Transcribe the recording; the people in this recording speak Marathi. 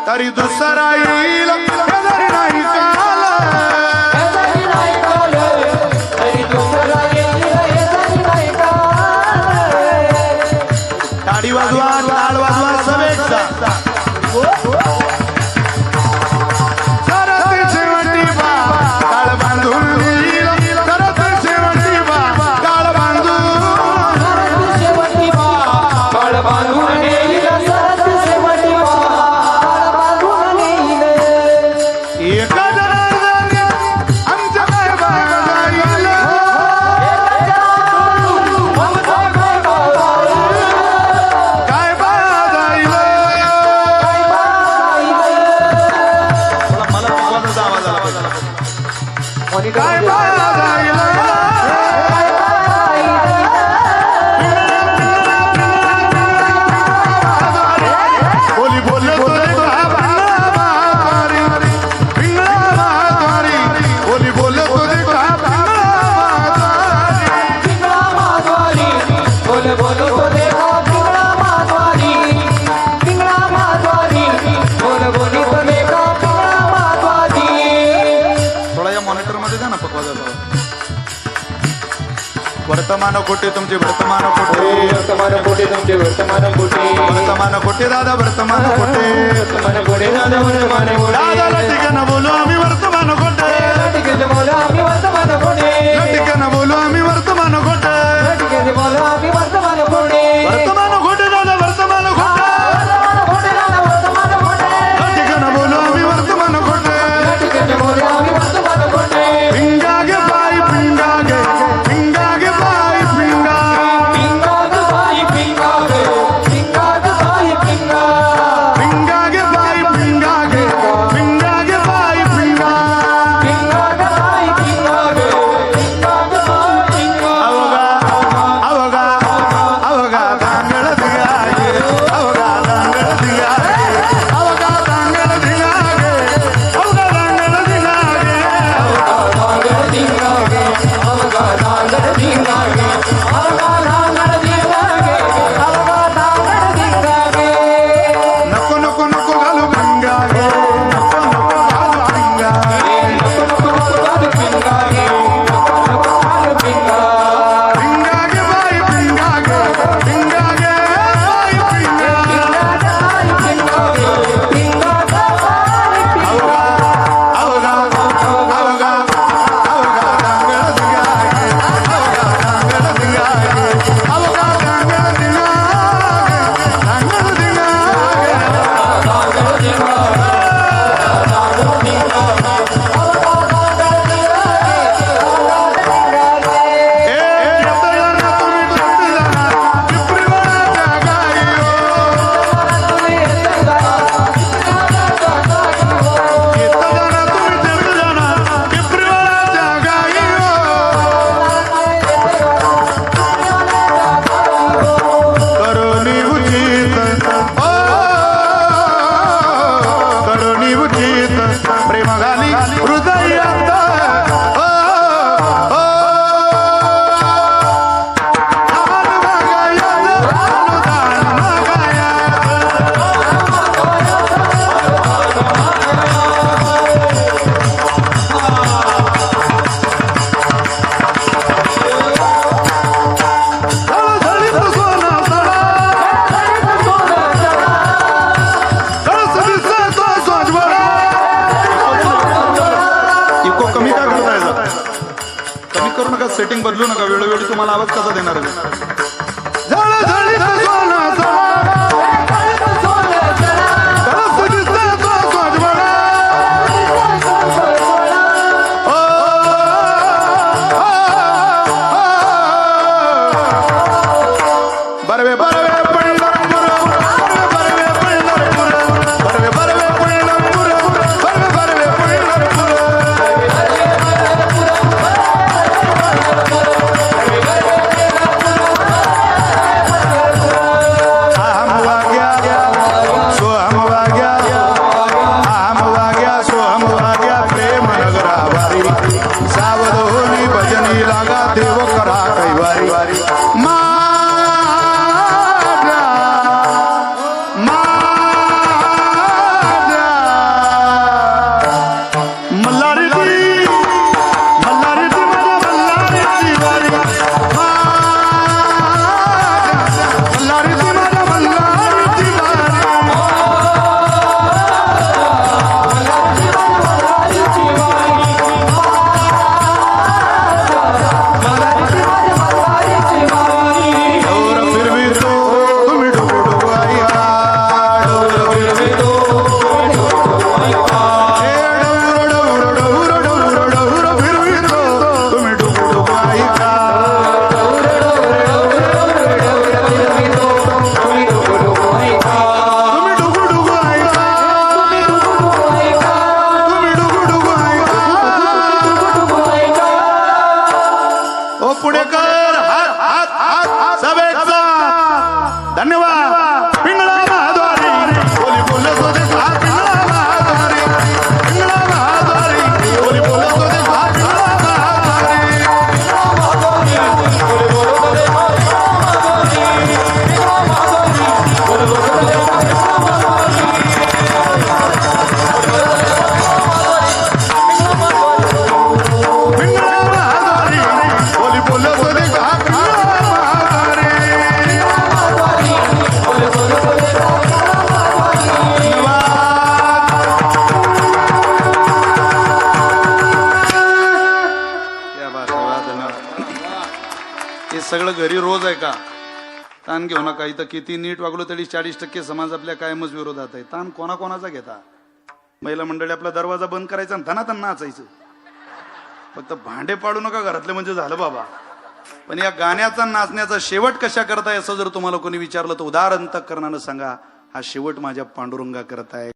तरी दुसरा येईल शेजारी नाही काल, शेजारी नाही काल, तरी दुसरा येईल शेजारी नाही काल. टाळी वाजवा, टाळ वाजवा सवेचा सरते शेवटी बा टाळ बांधून येईल, सरते शेवटी बा टाळ बांधून, सरते शेवटी बा टाळ बांधून येईल, सरते शेवटी बा टाळ बांधून येईल. एका जनार्दनी आमच्या काय बाग जाईल, आमचा काय बाबा काय बाग जाईल. मला पिकवाचा आवाज आला पाहिजे. काय बाग जाईल. बोली बोले बोले बाबारी पिंगळा माधवारी, बोली बोले बोले बाबारी. पिंगळा माधवारी, बोल बोल तो देखा पिंगळा माधवारी, पिंगळा माधवारी, बोल बोल तो देखा पिंगळा माधवारी. थोडा या मॉनिटर मध्ये द्या ना पकवाजाचा. वर्तमान कोटे तुमचे वर्तमान कोटे, वर्तमान कोटे तुमचे वर्तमान कोटे, वर्तमान कोटे दादा वर्तमान कोटे, वर्तमान कोटे दादा वर्तमान कोटे. दादाला ठिकाण बोलू आम्ही वर्तमान कोटे, लटिकेचे बोला आम्ही वर्तमान कोटे, ठिकाण बोलू आम्ही वर्तमान कोटे, लटिकेचे बोला आम्ही वर्तमान कोटे, वर्तमान कोटे दादा वर्तमान कोटे, वर्तमान कोटे दादा वर्तमान कोटे, ठिकाण बोलू आम्ही वर्तमान कोटे. लटिकेचे बोला आम्ही वर्तमान कोटे. पिंगा गे बाई पिंगा गे, पिंगा गे बाई पिंगा, पिंगा ग बाई पिंगा ग, पिंगा ग बाई पिंगा, पिंगा गे बाई पिंगा गे, पिंगा गे बाई पिंगा. पिंगा ग बाई पिंगा ग, पिंगा ग बाई पिंगा. अवघा अवघा अवघा तांगळ दिया गे, अवघा तांगळ दिया गे, अवघा तांगळ दिया गे, अवघा तांगळ दिया गे. डांगर दिंगा गे, अवघा डांगर दिंगा गे, अवघा डांगर दिंगा गे, अवघा डांगर दिंगा गे. नको नको नको घालू पिंगा गे, नको नको घालू पिंगा गे. नको नको घाल पिंगा गे, नको नको घाल पिंगा. पिंगा गे बाई पिंगा गे, पिंगा गे बाई पिंगा. पिंगा ग बाई पिंगा गे, पिंगा ग बाई पिंगा. अवघा अवघा अवघा तांगळ दिया गे, अवघा तांगळ दिया गे, अवघा तांगळ दिया गे, तांगळ दिया गे. डांगर दिंगा गे, डांगर दिंगा गे, अवघा डांगर दिंगा गे, अवघा दिंगा गे. प्रेम घाली हृदयात, कमी का करताय? कमी करू नका, सेटिंग बदलू नका. वेळोवेळी तुम्हाला आवाज कसा देणार आहे? बरवे बरवे पंढरपूर, बरवे पंढरपूर, बरवे बरवे पंढरपूर, बरवे बरवे पंढरपूर. करा कैवारी माझ्या मल्हारीची मल्हारीची माझ्या मल्हारीची वारी मल्हारीची माझ्या मल्हारीची वारी डोर फिरवितो तुम्ही डुगू डुगू ऐका डोर फिरवितो हे door door door door door फिरवितो तुम्ही डुगू डुगू ऐका तुम्ही डुगू डुगू ऐका तुम्ही डुगू डुगू ऐका ओ पुढे कर हात हात हात सब एक साथ धन्यवाद पिंगळा महाद्वारी बोली बोलत होते हा पिंगळा महाद्वारी पिंगळा महाद्वारी बोली बोलत होते हा पिंगळा महाद्वारी पिंगळा महाद्वारी बोली बोलत होते हा पिंगळा महाद्वारी क्या बात आहे, वा, धन्यवाद. हे सगळं घरी रोज आहे का? ताण घेऊ नका. इथं किती नीट वागलो तरी 40% समाज आपल्या कायमच विरोधात आहे. ताण कोणाकोणाचा घेता? महिला मंडळी आपला दरवाजा बंद करायचा आणि धनातन नाचायचं. फक्त भांडे पाडू नका घरातले म्हणजे झालं बाबा. पण या गाण्याचा नाचण्याचा शेवट कशा करताय असं जर तुम्हाला कोणी विचारलं तर उदार अंतःकरणानं सांगा, हा शेवट माझ्या पांडुरंगा करताय.